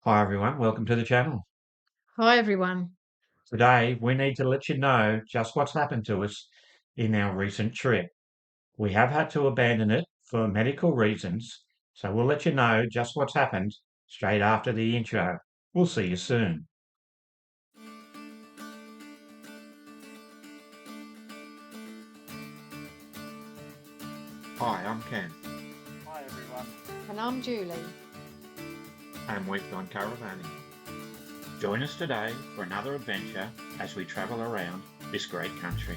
Hi everyone, welcome to the channel. Hi everyone. Today we need to let you know just what's happened to us in our recent trip. We have had to abandon it for medical reasons, so we'll let you know just what's happened straight after the intro. We'll see you soon. Hi, I'm Ken, Hi everyone. And I'm Julie. and we've gone caravanning. Join us today for another adventure as we travel around this great country.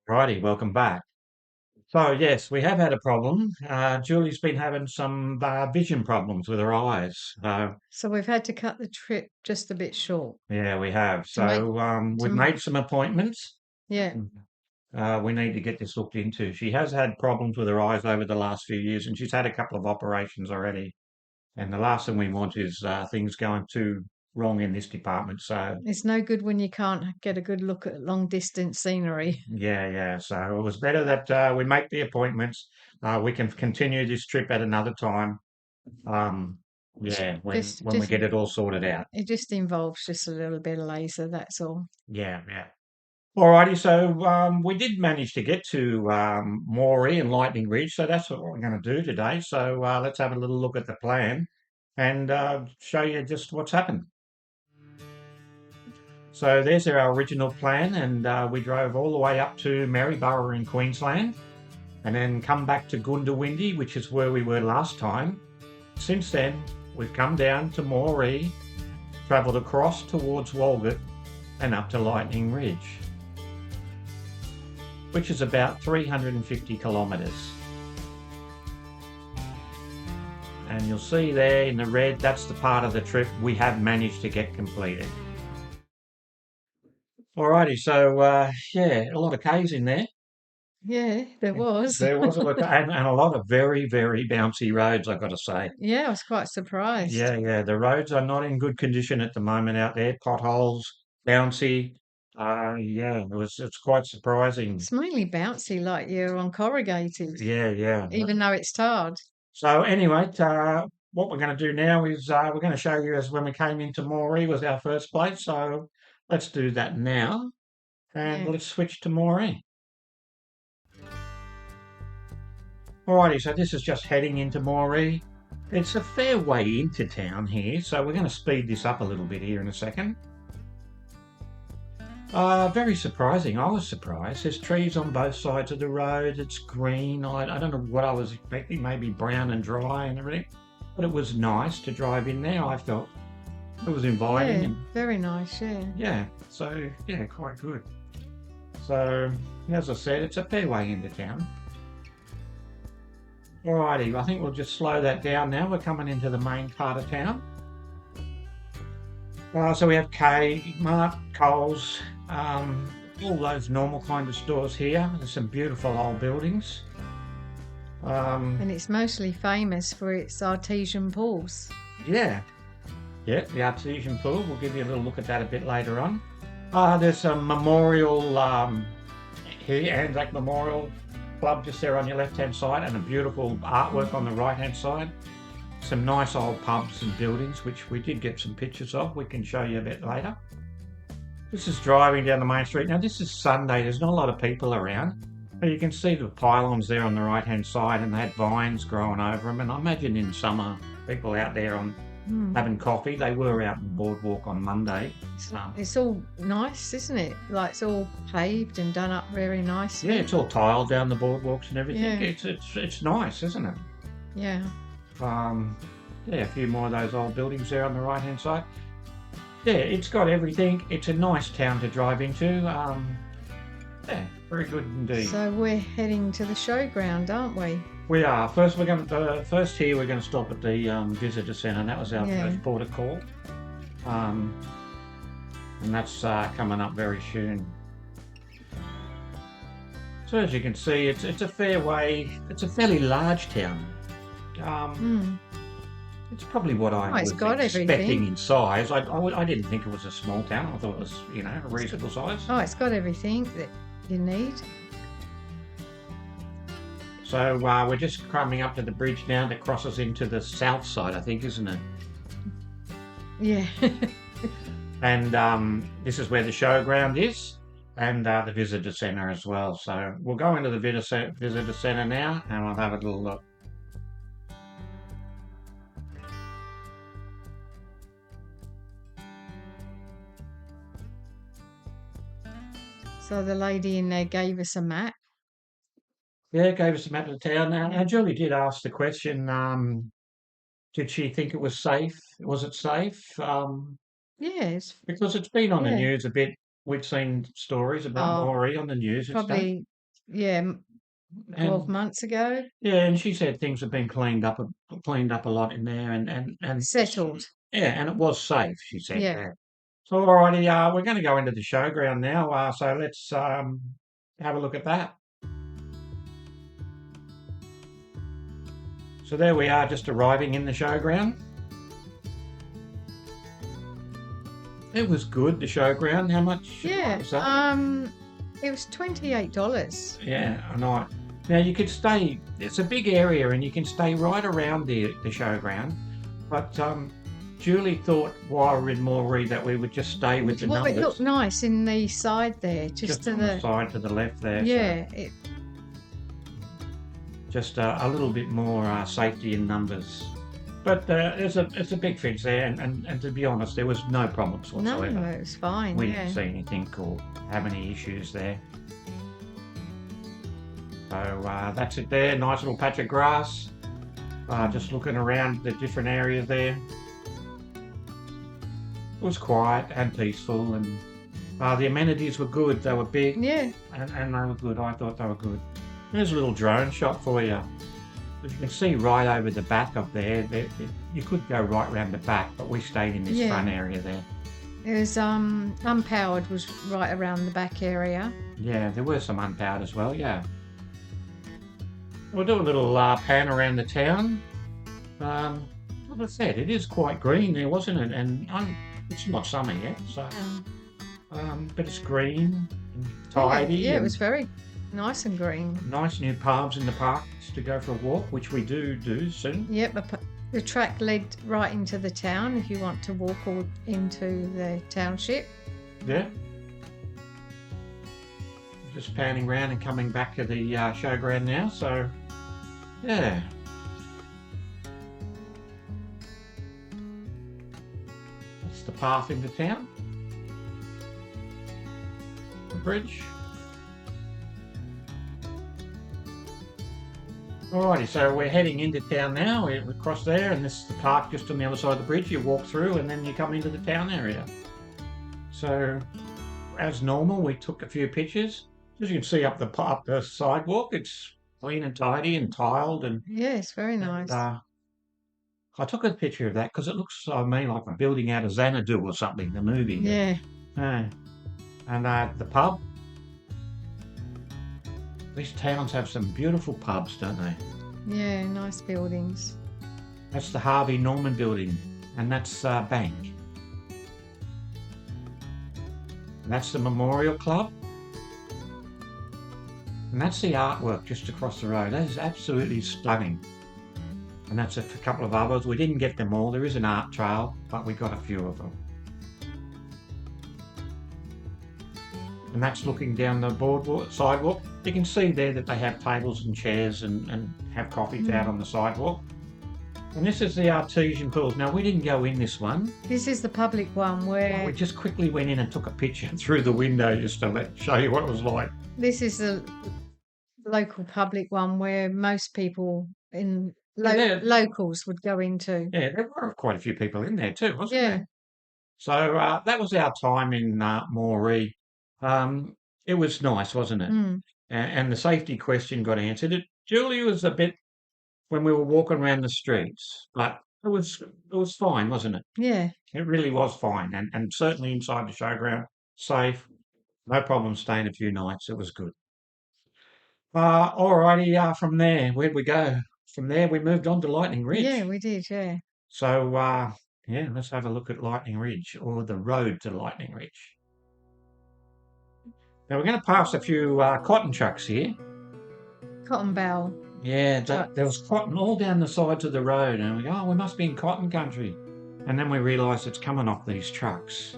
Righty, welcome back. So yes, we have had a problem. Julie's been having some vision problems with her eyes. So we've had to cut the trip just a bit short Yeah, we have. to make So to we've made some appointments. yeah. We need to get this looked into. She has had problems with her eyes over the last few years, and she's had a couple of operations already. And the last thing we want is things going too wrong in this department. So It's no good when you can't get a good look at long distance scenery. yeah. So it was better that we make the appointments. We can continue this trip at another time. Um, yeah, when Just when we just get it all sorted out. it just involves just a little bit of laser, that's all. Yeah. Alrighty, so we did manage to get to Moree and Lightning Ridge, so that's what we're going to do today. So let's have a little look at the plan and show you just what's happened. So there's our original plan, and we drove all the way up to Maryborough in Queensland, and then come back to Goondiwindi, which is where we were last time. Since then, we've come down to Moree, travelled across towards Walgett, and up to Lightning Ridge, which is about 350 kilometres. And you'll see there in the red, that's the part of the trip we have managed to get completed. Alrighty, so yeah, a lot of caves in there. Yeah, there was. There was a lot, and a lot of very bouncy roads, I've got to say. Yeah, I was quite surprised. Yeah, the roads are not in good condition at the moment out there. Potholes, bouncy. Yeah, it's quite surprising. It's mainly bouncy like you're on corrugated, Yeah. even though it's tarred. So anyway, what we're going to do now is we're going to show you as when we came into Moree was our first place. So let's do that now, and Yeah. let's switch to Moree. Alrighty, so this is just heading into Moree. It's a fair way into town here, so we're going to speed this up a little bit here in a second. Very surprising. I was surprised. There's trees on both sides of the road. It's green. I don't know what I was expecting, maybe brown and dry and everything. But it was nice to drive in there. I felt it was inviting. Yeah, And very nice, yeah. yeah, so yeah, quite good. So, as I said, it's a fair way into town. Alrighty, I think we'll just slow that down now. We're coming into the main part of town. So we have Kmart, Coles, all those normal kind of stores here. There's some beautiful old buildings. And it's mostly famous for its artesian pools. Yeah, the artesian pool. We'll give you a little look at that a bit later on. There's a memorial here, Anzac Memorial Club just there on your left-hand side, and a beautiful artwork on the right-hand side. Some nice old pubs and buildings, which we did get some pictures of. We can show you a bit later. This is driving down the main street. Now, this is Sunday. There's not a lot of people around. But you can see the pylons there on the right-hand side, and they had vines growing over them. And I imagine in summer, people out there having coffee. They were out on the boardwalk on Monday. It's all nice, isn't it? Like it's all paved and done up very nicely. Yeah, it's all tiled down the boardwalks and everything. Yeah. It's nice, isn't it? Yeah. Yeah, a few more of those old buildings there on the right-hand side. Yeah, it's got everything. It's a nice town to drive into. Yeah, very good indeed. So we're heading to the showground, aren't we? We are. First, first here we're going to stop at the visitor centre, and that was our Yeah. first port of call. And that's coming up very soon. So as you can see, it's a fairly large town. It's probably what I it's was got expecting everything. in size. I didn't think it was a small town. I thought it was, a reasonable size. Oh, it's got everything that you need. So we're just coming up to the bridge now that crosses into the south side, I think, isn't it? Yeah. And this is where the showground is, and the visitor centre as well. So we'll go into the visitor centre now, and we'll have a little look. So the lady in there gave us a map. Yeah, gave us a map of the town. Now Julie did ask the question, did she think it was safe? Was it safe? Yes. Because it's been on the Yeah. news a bit. We've seen stories about Oh, Moree on the news and stuff. probably, yeah, 12 And months ago. yeah, and she said things have been cleaned up a lot in there, and Settled. yeah, and it was safe. She said Yeah. that. So alrighty, we're going to go into the showground now. So let's have a look at that. So there we are, just arriving in the showground. It was good, the showground. How much Yeah. was that? It was $28. Yeah, a night. Now you could stay. It's a big area, and you can stay right around the showground. But Julie thought while we're in Moree that we would just stay with the Well, it numbers. looked nice in the side there, just to on the side to the left there. Yeah. So just a little bit more safety in numbers. But it's a big fence there, and to be honest, there was no problems No, whatsoever. it was fine. We Yeah. didn't see anything or have any issues there. So that's it there. Nice little patch of grass. Just looking around the different areas there. It was quiet and peaceful, and the amenities were good. They were big, Yeah. and they were good. I thought they were good. There's a little drone shot for you. As you can see right over the back of there, you could go right round the back, but we stayed in this Yeah. front area there. It was unpowered was right around the back area. Yeah, there were some unpowered as well, yeah. We'll do a little pan around the town. Like I said, it is quite green there, wasn't it? And it's not summer yet, so but it's green and tidy. Yeah, it and was very nice and green. nice new paths in the parks to go for a walk, which we do soon. Yep, the track led right into the town if you want to walk all into the township. Yeah. Just panning around and coming back to the showground now, so yeah. That's the path into town. The bridge. Alrighty, so we're heading into town now. We're across there, and this is the park just on the other side of the bridge. You walk through, and then you come into the town area. So, as normal, we took a few pictures. As you can see up the sidewalk, it's clean and tidy and tiled, and Yes, very nice. I took a picture of that because it looks, I mean, like a building out of Xanadu or something, the movie. Yeah. And the pub. These towns have some beautiful pubs, don't they? Yeah, nice buildings. That's the Harvey Norman building, and that's Bank. And that's the Memorial Club. And that's the artwork just across the road. That is absolutely stunning. And that's a couple of others. We didn't get them all. There is an art trail, but we got a few of them. And that's looking down the sidewalk. You can see there that they have tables and chairs and have coffees out on the sidewalk. And this is the artesian pools. Now, we didn't go in this one. This is the public one where We just quickly went in and took a picture through the window just to show you what it was like. this is the local public one where most people in Yeah. locals would go into. Yeah, there were quite a few people in there too, wasn't Yeah. there? So that was our time in Moree. It was nice, wasn't it? Mm. And the safety question got answered. Julie was a bit when we were walking around the streets, but it was fine, wasn't it? Yeah. It really was fine, and certainly inside the showground, safe, no problem staying a few nights. It was good. Alrighty, from there, where'd we go? From there, we moved on to Lightning Yeah, Ridge. we did. Yeah. So, yeah, let's have a look at Lightning Ridge or the road to Lightning Ridge. Now, we're going to pass a few cotton trucks here. Cotton bale. Yeah, Trucks. there was cotton all down the sides of the road, and we go, oh, we must be in cotton country. And then we realised it's coming off these trucks.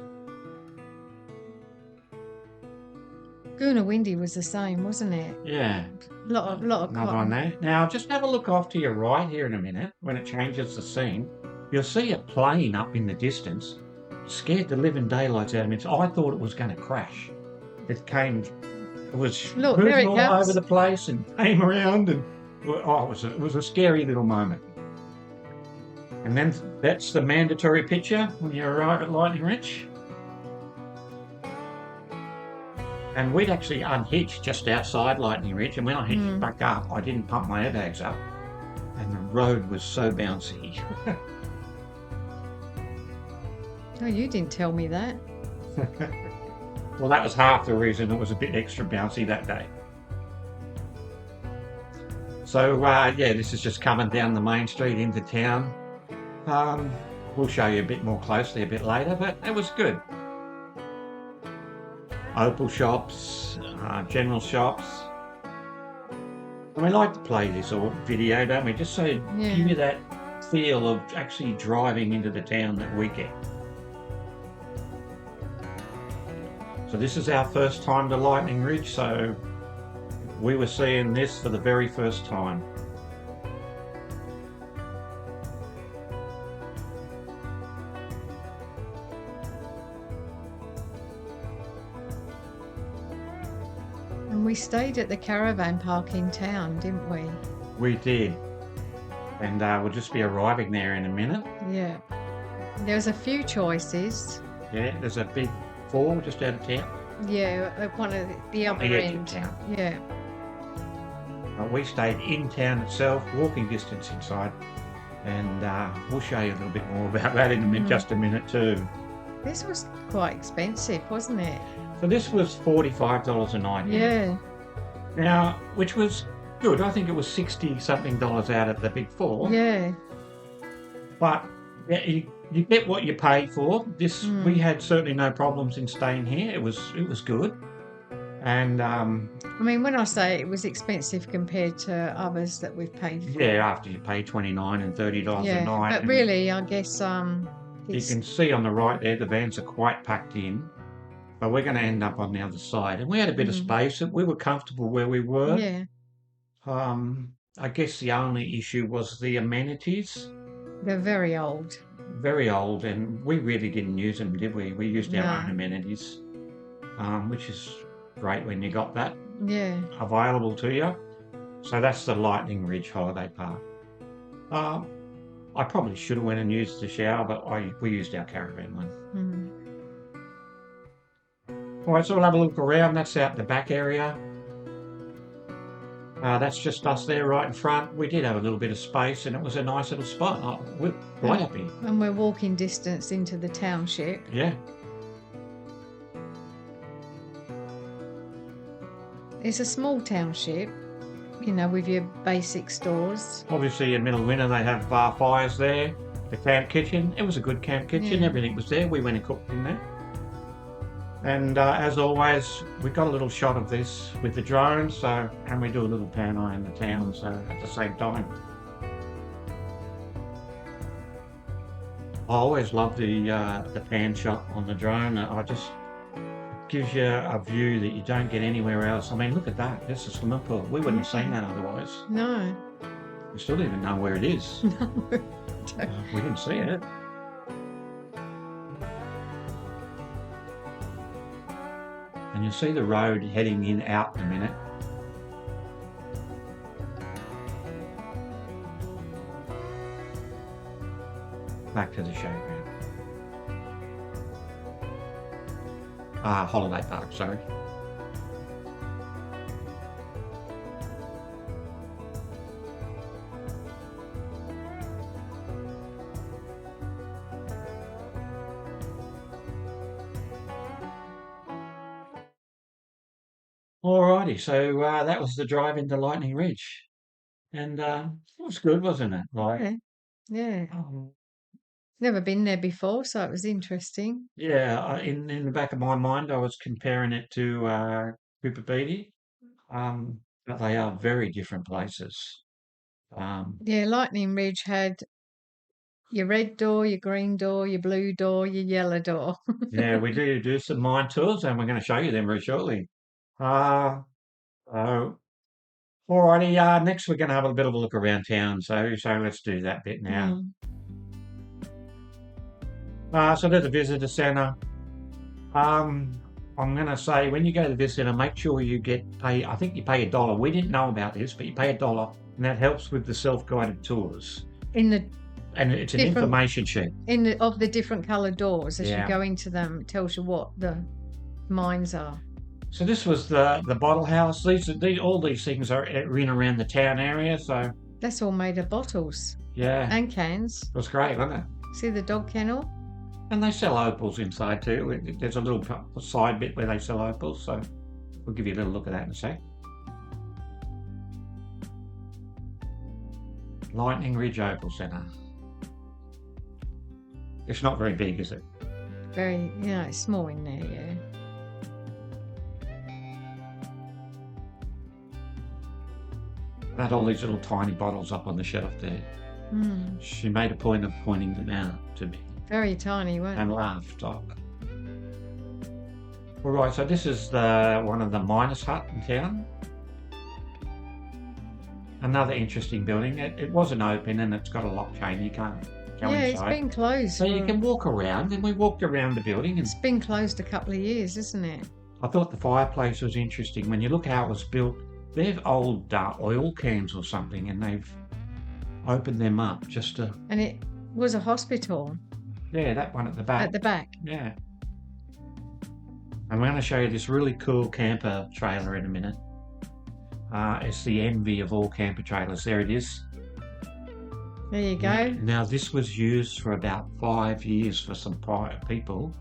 Goonawindi was the same, wasn't it? Yeah, Lot of another one cotton. there. Now, just have a look off to your right here in a minute when it changes the scene. You'll see a plane up in the distance. Scared the living daylights out of me. I thought it was going to crash. It was Look, there moving it all comes. over the place and came around, and it was a scary little moment. And then that's the mandatory picture when you arrive at Lightning Ridge. And we'd actually unhitched just outside Lightning Ridge, and when I hitched back up, I didn't pump my airbags up, and the road was so bouncy. Oh, you didn't tell me that. Well, that was half the reason it was a bit extra bouncy that day. So, yeah, this is just coming down the main street into town. We'll show you a bit more closely a bit later, but it was good. Opal shops, general shops. And we like to play this video, don't we? Just so give you that feel of actually driving into the town that we get. So this is our first time to Lightning Ridge, so we were seeing this for the very first time. And we stayed at the caravan park in town, didn't we? We did. And we'll just be arriving there in a minute. Yeah. There was a few choices. Yeah, there's a big fall just out of town. Yeah, at one of the other edge of end. town. Yeah. We stayed in town itself, walking distance inside. And we'll show you a little bit more about that in just a minute too. This was quite expensive, wasn't it? So this was $45 a night. Yeah. Now, which was good. I think it was $60-something out at the Big Four. Yeah. But yeah, you get what you pay for. This we had certainly no problems in staying here. It was good. And I mean, when I say it was expensive compared to others that we've paid for. yeah, after you pay $29 and $30 a night. But really, I guess you can see on the right there, the vans are quite packed in. But we're going to end up on the other side. And we had a bit of space. We were comfortable where we were. Yeah. I guess the only issue was the amenities. They're very old. Very old, and we really didn't use them, did we? We used our own amenities, which is great when you got that available to you. So that's the Lightning Ridge Holiday Park. I probably should have went and used the shower, but we used our caravan one. All right, so we'll have a look around. That's out the back area. That's just us there right in front. We did have a little bit of space, and it was a nice little spot. We're quite happy. And we're walking distance into the township. Yeah. It's a small township, you know, with your basic stores. Obviously, in middle of winter, they have fires there. The camp kitchen. It was a good camp kitchen. Everything was there. We went and cooked in there. And as always, we got a little shot of this with the drone, and we do a little pan eye in the town, so at the same time. I always love the pan shot on the drone. It just gives you a view that you don't get anywhere else. I mean, look at that. There's a swimming pool. We wouldn't have seen that otherwise. No. We still don't even know where it is. No. We didn't see it. And you'll see the road heading in out in a minute. Back to the showground. Holiday park, sorry. Alrighty, so that was the drive into Lightning Ridge, and it was good, wasn't it? Like, Yeah. Yeah. um, Never been there before, so it was interesting. yeah, in the back of my mind, I was comparing it to Cooper Beatty, but they are very different places. Um, Yeah, Lightning Ridge had your red door, your green door, your blue door, your yellow door. yeah, we do some mine tours, and we're going to show you them very shortly. Uh, so, alrighty, next we're going to have a bit of a look around town, so let's do that bit now. Mm. So there's a visitor centre. Um, I'm going to say when you go to the visitor, make sure you pay. I think you pay $1. We didn't know about this, but you pay $1, and that helps with the self-guided tours. In the And it's an different information sheet. of the different coloured doors as you Yeah. go into them, it tells you what the mines are. So this was the bottle house. All these things are in around the town area. So That's all made of bottles yeah, and cans. it was great, wasn't it? See the dog kennel? And they sell opals inside too. There's a little side bit where they sell opals. So we'll give you a little look at that in a sec. Lightning Ridge Opal Centre. It's not very big, is it? Very, it's small in there, yeah. They had all these little tiny bottles up on the shelf there. Mm. She made a point of pointing them out to me Very tiny, weren't and laughed. All right, so this is one of the miners' hut in town. Another interesting building. It wasn't open and it's got a lock chain. You can't go Yeah, inside. it's been closed. So you can walk around, and we walked around the building, and It's been closed a couple of years, isn't it? I thought the fireplace was interesting. When you look how it was built, they're old oil cans or something, and they've opened them up just to. And it was a hospital Yeah, that one at the back. at the back. Yeah. I'm going to show you this really cool camper trailer in a minute. It's the envy of all camper trailers. There it is. There you go. Now, this was used for about 5 years for some private people,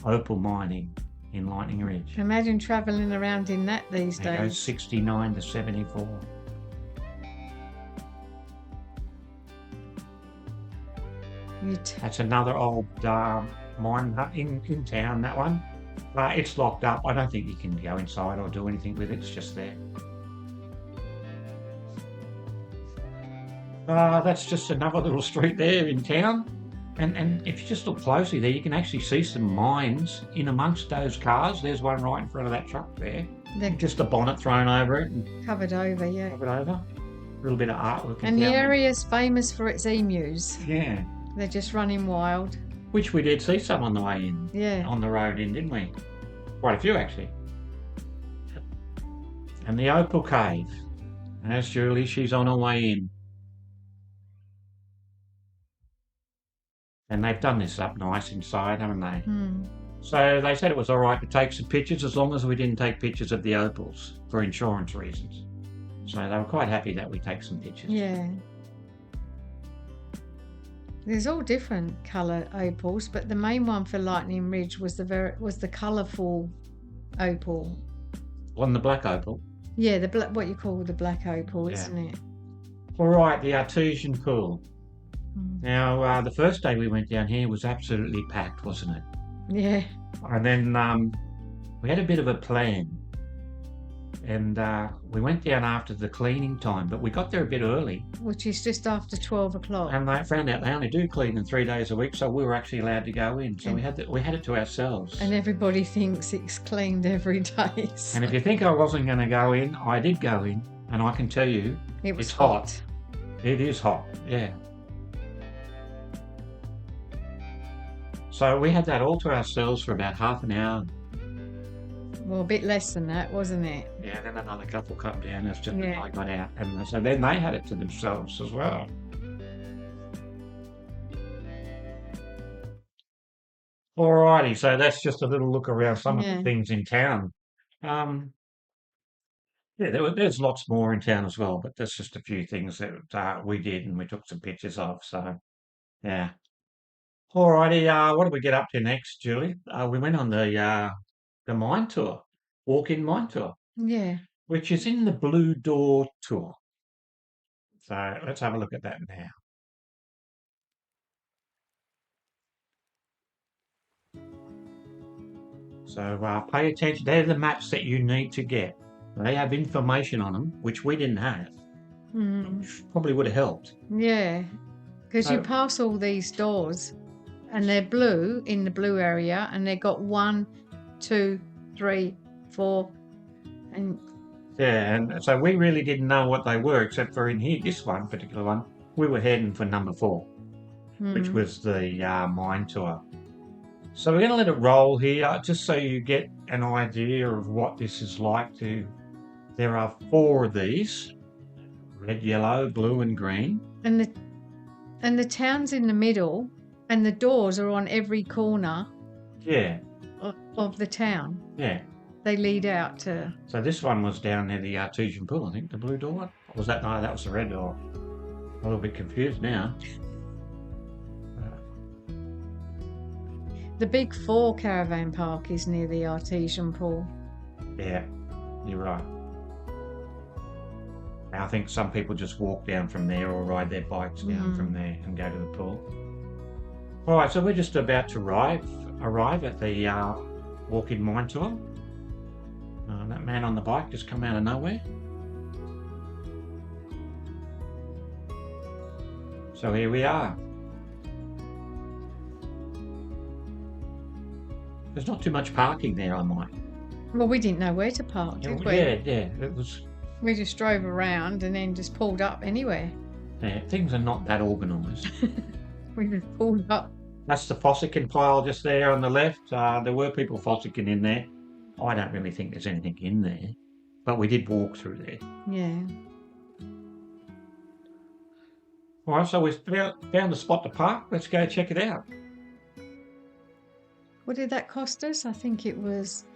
opal mining in Lightning Ridge. Imagine travelling around in that these They go days. 69 to 74. That's another old mine hut in town, that one. It's locked up. I don't think you can go inside or do anything with it. It's just there. That's just another little street there in town. And if you just look closely there, you can actually see some mines in amongst those cars. There's one right in front of that truck there. They're Just a bonnet thrown over it and covered over, yeah. covered over. A little bit of artwork. And the down there. area's famous for its emus. Yeah. They're just running wild. Which we did see some on the way in. Yeah. On the road in, didn't we? Quite a few, actually. And the Opal Cave. And there's Julie. She's on her way in. And they've done this up nice inside, haven't they? Hmm. So they said it was all right to take some pictures as long as we didn't take pictures of the opals for insurance reasons. So they were quite happy that we take some pictures. Yeah. There's all different colour opals, but the main one for Lightning Ridge was the colourful opal. On the black opal. Yeah, what you call the black opal, Yeah. isn't it? All right, the artesian pool. Mm. Now, the first day we went down here was absolutely packed, wasn't it? Yeah. And then we had a bit of a plan. And we went down after the cleaning time, but we got there a bit early. Which is just after 12 o'clock. And they found out they only do cleaning 3 days a week, so we were actually allowed to go in. So we had it to ourselves. And everybody thinks it's cleaned every day. And if you think I wasn't going to go in, I did go in, and I can tell you, It was it's hot. It is hot, yeah. So we had that all to ourselves for about half an hour. Well, a bit less than that, wasn't it? Yeah, then another couple come down as just Yeah. I got out, and so then they had it to themselves as well. Alrighty, so that's just a little look around some of Yeah. the things in town. Yeah, there's lots more in town as well, but there's just a few things that we did and we took some pictures of. So, yeah. Alrighty, what did we get up to next, Julie? We went on the mine tour, walk-in mine tour. Yeah. which is in the Blue Door tour. So let's have a look at that now. So pay attention. They're the maps that you need to get. They have information on them, which we didn't have. Which probably would have helped. Yeah. Because you So- pass all these doors and they're blue in the blue area and they've got 1, 2, 3, 4 and Yeah, and so we really didn't know what they were, except for in here, this one particular one, we were heading for number 4, which was the mine tour. So we're going to let it roll here, just so you get an idea of what this is like. There are 4 of these: red, yellow, blue, and green. and the town's in the middle and the doors are on every corner Yeah, of the town. yeah. They lead out to. So this one was down near the artesian pool, I think, the blue door one. Or was that? No, that was the red door. I'm a little bit confused now. The Big 4 caravan park is near the artesian pool. Yeah, you're right. I think some people just walk down from there or ride their bikes down from there and go to the pool. All right, so we're just about to arrive at the walk-in mine tour. That man on the bike just come out of nowhere. So here we are. There's not too much parking there, I might. Well, we didn't know where to park, did we? Yeah, it was. We just drove around and then just pulled up anywhere. Yeah, things are not that organised. We just pulled up. That's the fossicking pile just there on the left. There were people fossicking in there. I don't really think there's anything in there, but we did walk through there. Yeah. All right, so we found a spot to park. Let's go check it out. What did that cost us? I think it was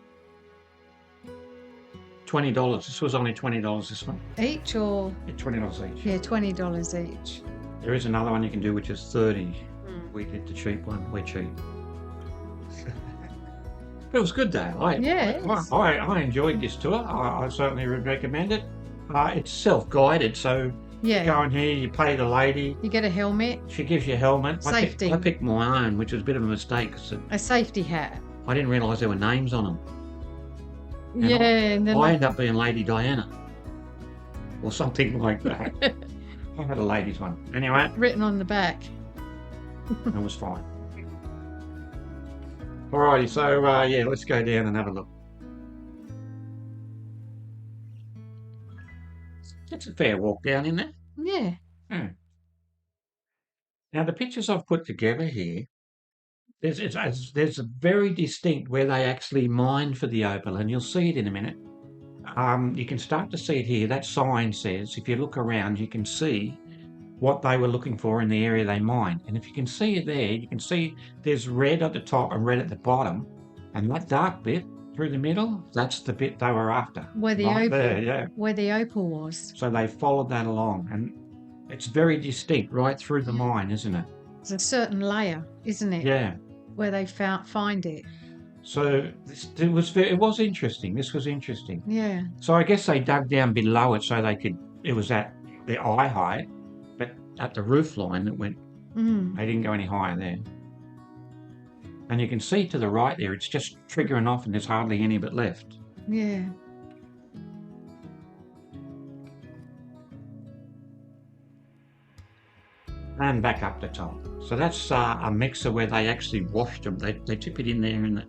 $20. This was only $20 this one. each or? Yeah, $20 each. Yeah, $20 each. There is another one you can do, which is $30. We did the cheap one. We're cheap. But it was good though. I enjoyed this tour. I certainly would recommend it. It's self-guided, so you go in here, you pay the lady. You get a helmet. She gives you a helmet. Safety. I picked my own, which was a bit of a mistake. A safety hat. I didn't realise there were names on them. And and then I ended up being Lady Diana. Or something like that. I had a ladies one. Anyway. Written on the back. It was fine. Alrighty, so let's go down and have a look. It's a fair walk down in there. Yeah. Now the pictures I've put together here, there's a very distinct where they actually mined for the opal, and you'll see it in a minute. You can start to see it here. That sign says, if you look around, you can see what they were looking for in the area they mined. And if you can see it there, you can see there's red at the top and red at the bottom. And that dark bit through the middle, that's the bit they were after. Where the right opal, there, yeah. Where the opal was. So they followed that along, and it's very distinct right through the mine, isn't it? There's a certain layer, isn't it? Yeah. Where they find it. So it was interesting. This was interesting. Yeah. So I guess they dug down below it so they could. It was at the eye height, but at the roof line it went. They didn't go any higher there. And you can see to the right there, it's just triggering off, and there's hardly any of it left. Yeah. And back up the top. So that's a mixer where they actually washed them. They tip it in there and it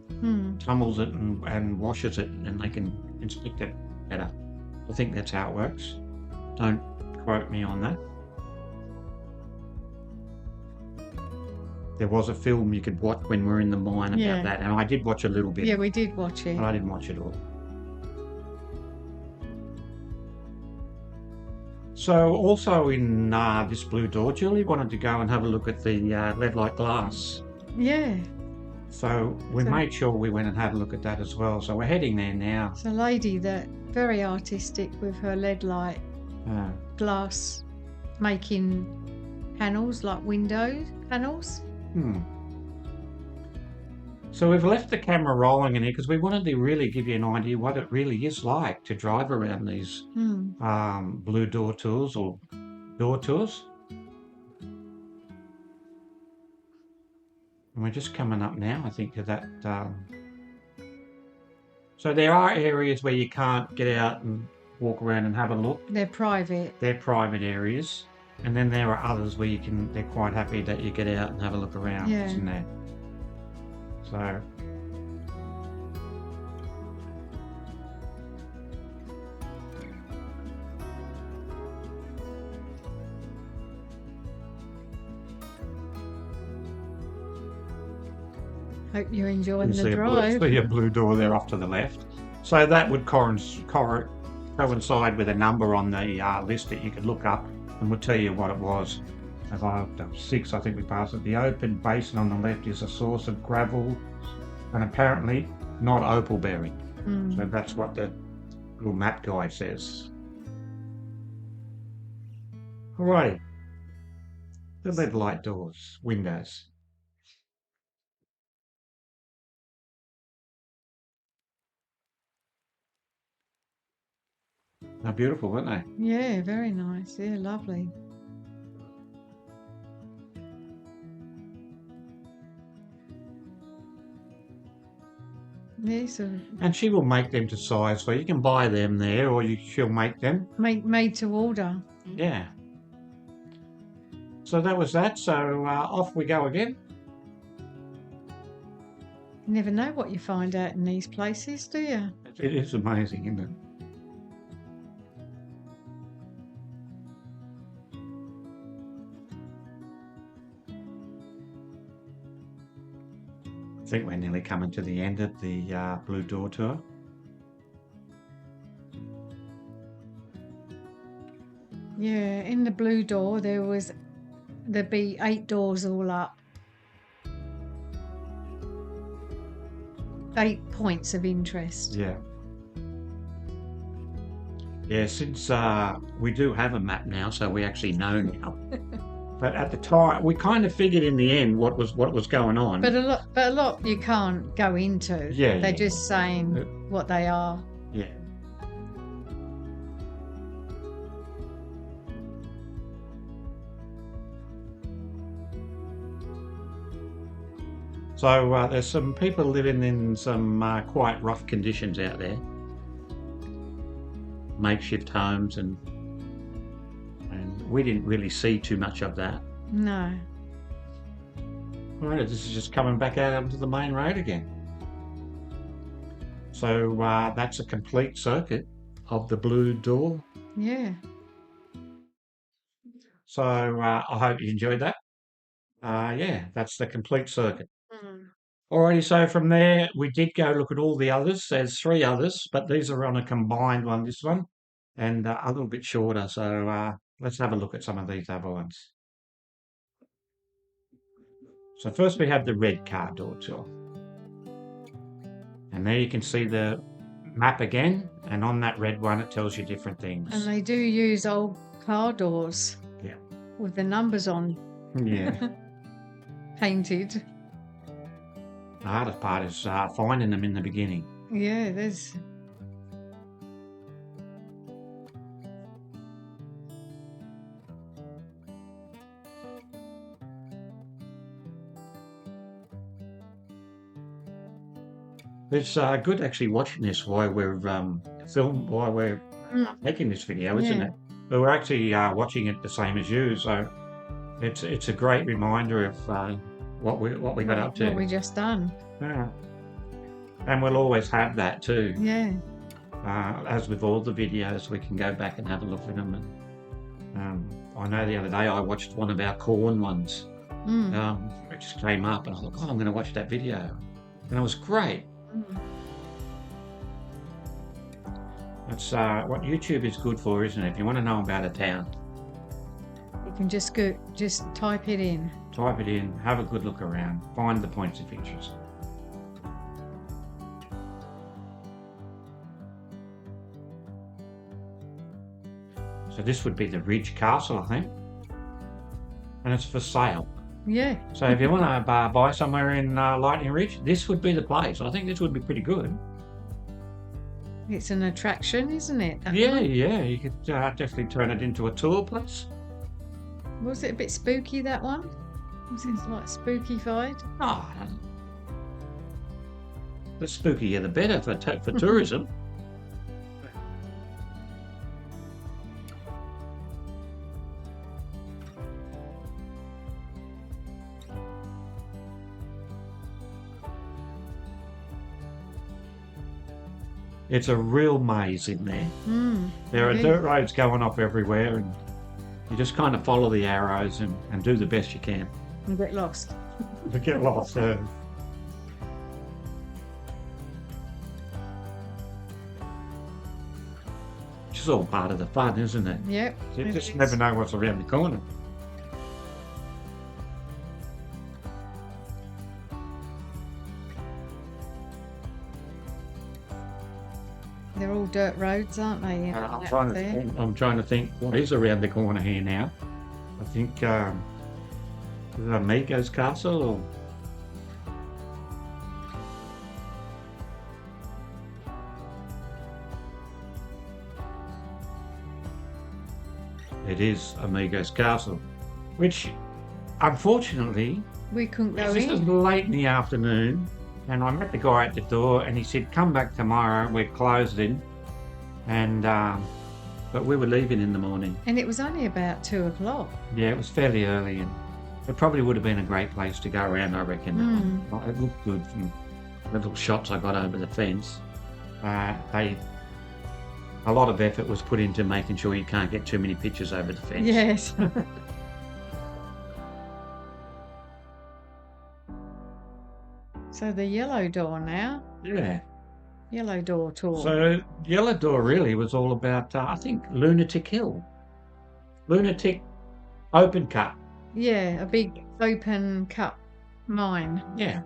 tumbles it and washes it, and they can inspect it better. I think that's how it works. Don't quote me on that. There was a film you could watch when we were in the mine about that, and I did watch a little bit. Yeah, we did watch it. But I didn't watch it all. So also in this blue door, Julie wanted to go and have a look at the lead-like glass. Yeah. So we made sure we went and had a look at that as well. So we're heading there now. It's a lady that very artistic with her lead light glass, making panels like window panels. So we've left the camera rolling in here because we wanted to really give you an idea what it really is like to drive around these blue door tours or door tours. And we're just coming up now, I think, to that. So there are areas where you can't get out and walk around and have a look. They're private. They're private areas. And then there are others where they're quite happy that you get out and have a look around, Yeah. isn't there? So. Hope you're enjoying You the drive. see a blue door there off to the left. So that would coincide with a number on the list that you could look up, and we'll tell you what it was. As I looked up 6, I think we passed it. The open basin on the left is a source of gravel and apparently not opal bearing. So that's what the little map guide says. Alrighty. The lead light doors, windows. They're beautiful, weren't they? Yeah, very nice. Yeah, lovely. Yes, And she will make them to size, so you can buy them there, or she'll make them. made to order. Yeah. So that was that. So off we go again. You never know what you find out in these places, do you? It is amazing, isn't it? I think we're nearly coming to the end of the Blue Door Tour. Yeah, in the blue door there'd be 8 doors all up. 8 points of interest. Yeah. Yeah, since we do have a map now, so we actually know now. But at the time, we kind of figured in the end what was going on. But a lot you can't go into. Yeah, They're yeah. just saying what they are. Yeah. So there's some people living in some quite rough conditions out there. Makeshift homes, and we didn't really see too much of that. No. All right, this is just coming back out onto the main road again. So that's a complete circuit of the Blue Door. Yeah. So I hope you enjoyed that. Yeah, that's the complete circuit. Alrighty, so from there we did go look at all the others. There's 3 others, but these are on a combined one, this one, and a little bit shorter. So let's have a look at some of these other ones. So first we have the red car door tour. And there you can see the map again, and on that red one it tells you different things. And they do use old car doors. Yeah. With the numbers on. Yeah. Painted. The hardest part is finding them in the beginning. Yeah, there's. It's good actually watching this while we're making this video, isn't Yeah. it? But we're actually watching it the same as you, so it's a great reminder of what we got up to. What we just done. Yeah. And we'll always have that too. Yeah. As with all the videos, we can go back and have a look at them. And I know the other day I watched one of our corn ones. It just came up, and I thought, I'm going to watch that video, and it was great. That's what YouTube is good for, isn't it? If you want to know about a town, You can just type it in. type it in, have a good look around, find the points of interest. So this would be the Ridge Castle, I think, and it's for sale. Yeah. So if you want to buy somewhere in Lightning Ridge, this would be the place. I think this would be pretty good. It's an attraction, isn't it? that Yeah, one? yeah. You could definitely turn it into a tour place. Was it a bit spooky, that one? Was it like spooky-fied? Oh, the spookier the better for tourism. It's a real maze in there. There are okay. dirt roads going off everywhere, and you just kind of follow the arrows and do the best you can. You get lost. You get lost. Which is all part of the fun, isn't it? Yep. You it just is. never know what's around the corner. They're all dirt roads, aren't they? I'm out trying to there? think, I'm trying to think what is around the corner here now. I think is it Amigo's Castle or it is Amigo's Castle, which unfortunately We couldn't go this is in. late in the afternoon, and I met the guy at the door, and he said, "Come back tomorrow. We're closing," and but we were leaving in the morning. And it was only about 2 o'clock. Yeah, it was fairly early, and it probably would have been a great place to go around, I reckon. That one. Well, it looked good from the little shots I got over the fence. A lot of effort was put into making sure you can't get too many pictures over the fence. Yes. So the yellow door now. Yeah. Yellow door tour. So Yellow Door really was all about, I think, Lunatic Hill. Lunatic open cut. Yeah, a big open cut mine. Yeah.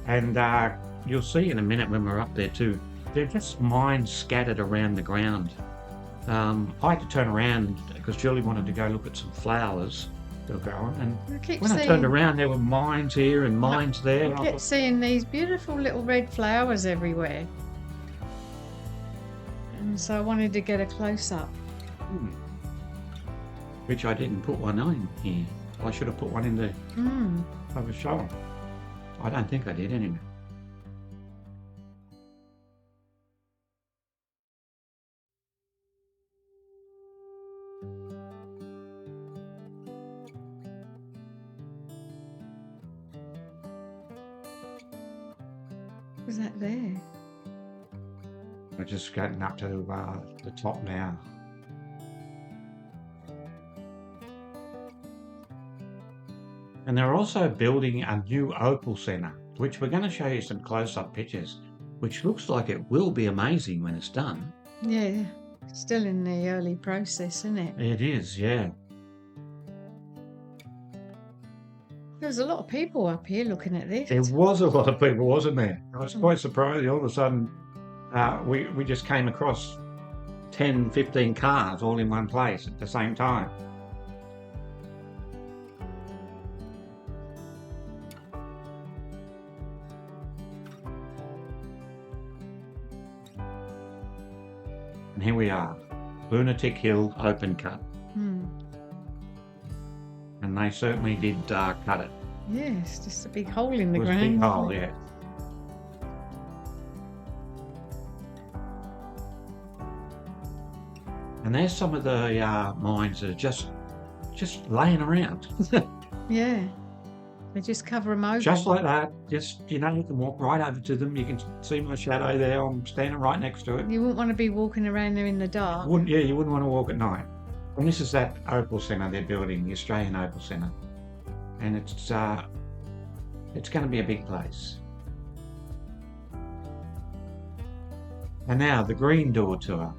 And you'll see in a minute when we're up there too, they're just mines scattered around the ground. I had to turn around because Julie wanted to go look at some flowers that were growing. And I keep when I turned around, there were mines here and mines there. I And I kept thought, seeing these beautiful little red flowers everywhere. And so I wanted to get a close up. which I didn't put one on here. I should have put one in the other show. I don't think I did anyway. Was that there? We're just getting up to the top now. And they're also building a new Opal Centre, which we're going to show you some close-up pictures, which looks like it will be amazing when it's done. Yeah, still in the early process, isn't it? It is, yeah. There was a lot of people up here looking at this. There was a lot of people, wasn't there? I was quite surprised. All of a sudden, we just came across 10, 15 cars all in one place at the same time. And here we are, Lunatic Hill open cut. And they certainly did cut it. Yes, just a big hole in the It was a ground. big hole, yeah. And there's some of the mines that are just laying around. Yeah, they just cover them over. Just like that. Just, you know, you can walk right over to them. You can see my shadow there. I'm standing right next to it. You wouldn't want to be walking around there in the dark. You wouldn't want to walk at night. And this is that Opal Centre they're building, the Australian Opal Centre. And it's going to be a big place. And now the Green Door Tour.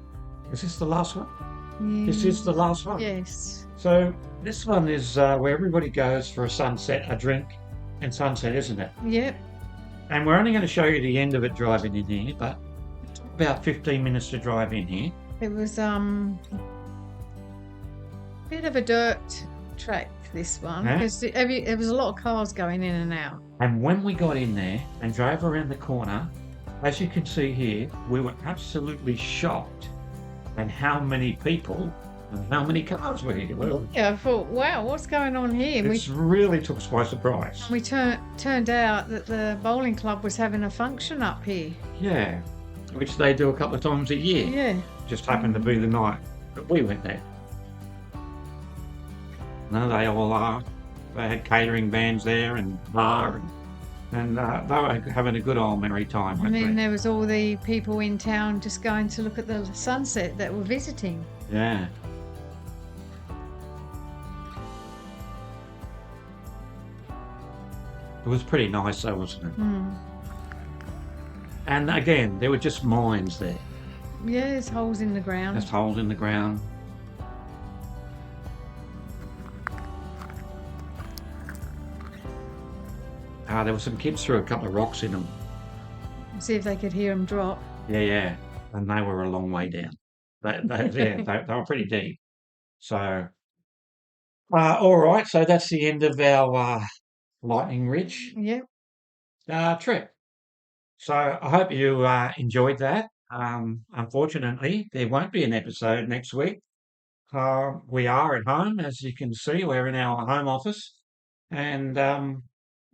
Is this the last one? This is the last one. Yes. So this one is where everybody goes for a sunset, a drink and sunset, isn't it? Yep. And we're only going to show you the end of it driving in here, but it took about 15 minutes to drive in here. It was Bit of a dirt track, this one, Yeah. because there was a lot of cars going in and out. And when we got in there and drove around the corner, as you can see here, we were absolutely shocked at how many people and how many cars were here. Well, Yeah, I thought, wow, what's going on here? it really took us by surprise. We turned out that the bowling club was having a function up here. Yeah, which they do a couple of times a year. Yeah. Just happened to be the night that we went there. No, they all are. They had catering bands there and bar, and they were having a good old merry time. And then there was all the people in town just going to look at the sunset that were visiting. Yeah. It was pretty nice though, wasn't it? Mm. And again, there were just mines there. Yeah, there's holes in the ground. Just holes in the ground. There were some kids threw a couple of rocks in them. See if they could hear them drop. Yeah. And they were a long way down. They were pretty deep. So, all right. So that's the end of our Lightning Ridge Yep. trip. So I hope you enjoyed that. Unfortunately, there won't be an episode next week. We are at home, as you can see. We're in our home office. And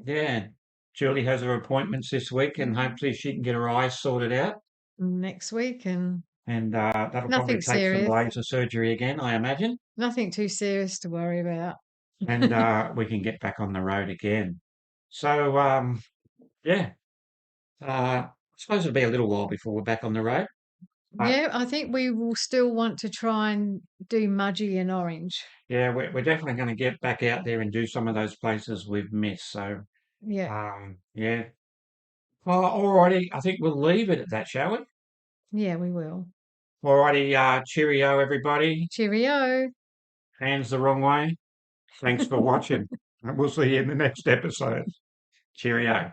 yeah, Julie has her appointments this week, and hopefully she can get her eyes sorted out. Next week, and that'll probably nothing take some serious. laser surgery again, I imagine. Nothing too serious to worry about. And we can get back on the road again. So yeah, I suppose it'll be a little while before we're back on the road. Yeah, I think we will still want to try and do Mudgee and Orange. Yeah, we're definitely going to get back out there and do some of those places we've missed. So Yeah. yeah. Well, alrighty, I think we'll leave it at that, shall we? Yeah, we will. Alrighty, cheerio, everybody. Cheerio. Hands the wrong way. Thanks for watching. And we'll see you in the next episode. Cheerio.